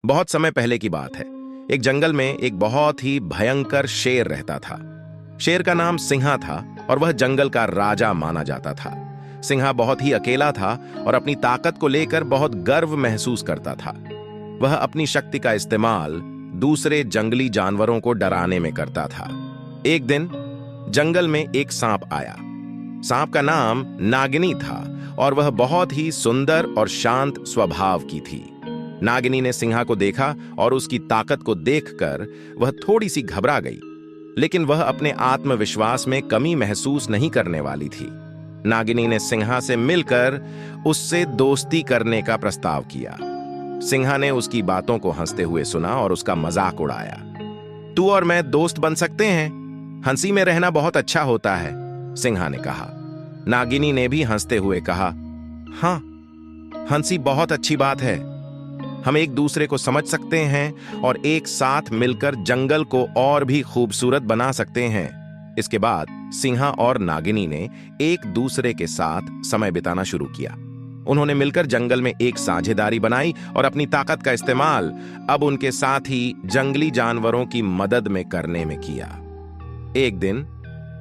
बहुत समय पहले की बात है। एक जंगल में एक बहुत ही भयंकर शेर रहता था। शेर का नाम सिंहा था और वह जंगल का राजा माना जाता था। सिंहा बहुत ही अकेला था और अपनी ताकत को लेकर बहुत गर्व महसूस करता था। वह अपनी शक्ति का इस्तेमाल दूसरे जंगली जानवरों को डराने में करता था। एक दिन जंगल में एक सांप आया। सांप का नाम नागिनी था और वह बहुत ही सुंदर और शांत स्वभाव की थी। नागिनी ने सिंहा को देखा और उसकी ताकत को देखकर वह थोड़ी सी घबरा गई, लेकिन वह अपने आत्मविश्वास में कमी महसूस नहीं करने वाली थी। नागिनी ने सिंहा से मिलकर उससे दोस्ती करने का प्रस्ताव किया। सिंहा ने उसकी बातों को हंसते हुए सुना और उसका मजाक उड़ाया। तू और मैं दोस्त बन सकते हैं, हंसी में रहना बहुत अच्छा होता है, सिंहा ने कहा। नागिनी ने भी हंसते हुए कहा, हाँ, हंसी बहुत अच्छी बात है। हम एक दूसरे को समझ सकते हैं और एक साथ मिलकर जंगल को और भी खूबसूरत बना सकते हैं। इसके बाद सिंहा और नागिनी ने एक दूसरे के साथ समय बिताना शुरू किया। उन्होंने मिलकर जंगल में एक साझेदारी बनाई और अपनी ताकत का इस्तेमाल अब उनके साथ ही जंगली जानवरों की मदद में करने में किया। एक दिन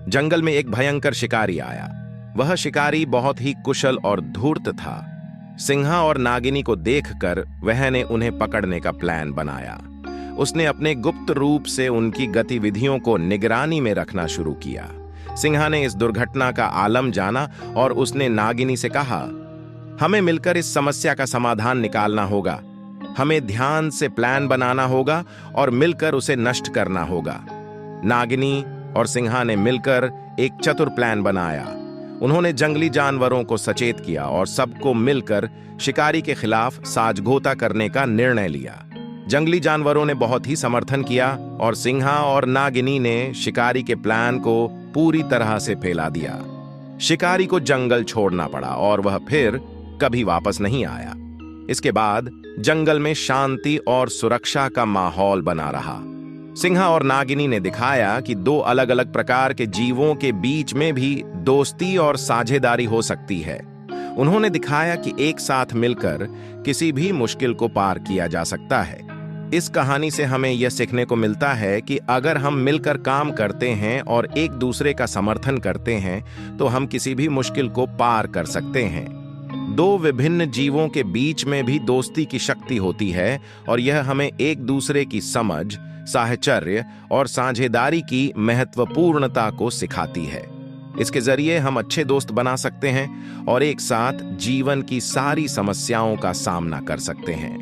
जंगल में एक भयंकर शिकारी आया। वह शिकारी बहुत ही कुशल और धूर्त था। सिंहा और नागिनी को देखकर वह ने उन्हें पकड़ने का प्लान बनाया। उसने अपने गुप्त रूप से उनकी गतिविधियों को निगरानी में रखना शुरू किया। सिंहा ने इस दुर्घटना का आलम जाना और उसने नागिनी से कहा, हमें मिलकर इस समस्या का समाधान निकालना होगा। हमें ध्यान से प्लान बनाना होगा और मिलकर उसे नष्ट करना होगा। नागिनी और सिंहा ने मिलकर एक चतुर प्लान बनाया। उन्होंने जंगली जानवरों को सचेत किया और सबको मिलकर शिकारी के खिलाफ साझगोता करने का निर्णय लिया। जंगली जानवरों ने बहुत ही समर्थन किया और सिंहा और नागिनी ने शिकारी के प्लान को पूरी तरह से फैला दिया। शिकारी को जंगल छोड़ना पड़ा और वह फिर कभी वापस नहीं आया। इसके बाद जंगल में शांति और सुरक्षा का माहौल बना रहा। सिंहा और नागिनी ने दिखाया कि दो अलग अलग प्रकार के जीवों के बीच में भी दोस्ती और साझेदारी हो सकती है। उन्होंने दिखाया कि एक साथ मिलकर किसी भी मुश्किल को पार किया जा सकता है। इस कहानी से हमें यह सीखने को मिलता है कि अगर हम मिलकर काम करते हैं और एक दूसरे का समर्थन करते हैं तो हम किसी भी मुश्किल को पार कर सकते हैं। दो विभिन्न जीवों के बीच में भी दोस्ती की शक्ति होती है और यह हमें एक दूसरे की समझ, साहचर्य और साझेदारी की महत्वपूर्णता को सिखाती है। इसके जरिए हम अच्छे दोस्त बना सकते हैं और एक साथ जीवन की सारी समस्याओं का सामना कर सकते हैं।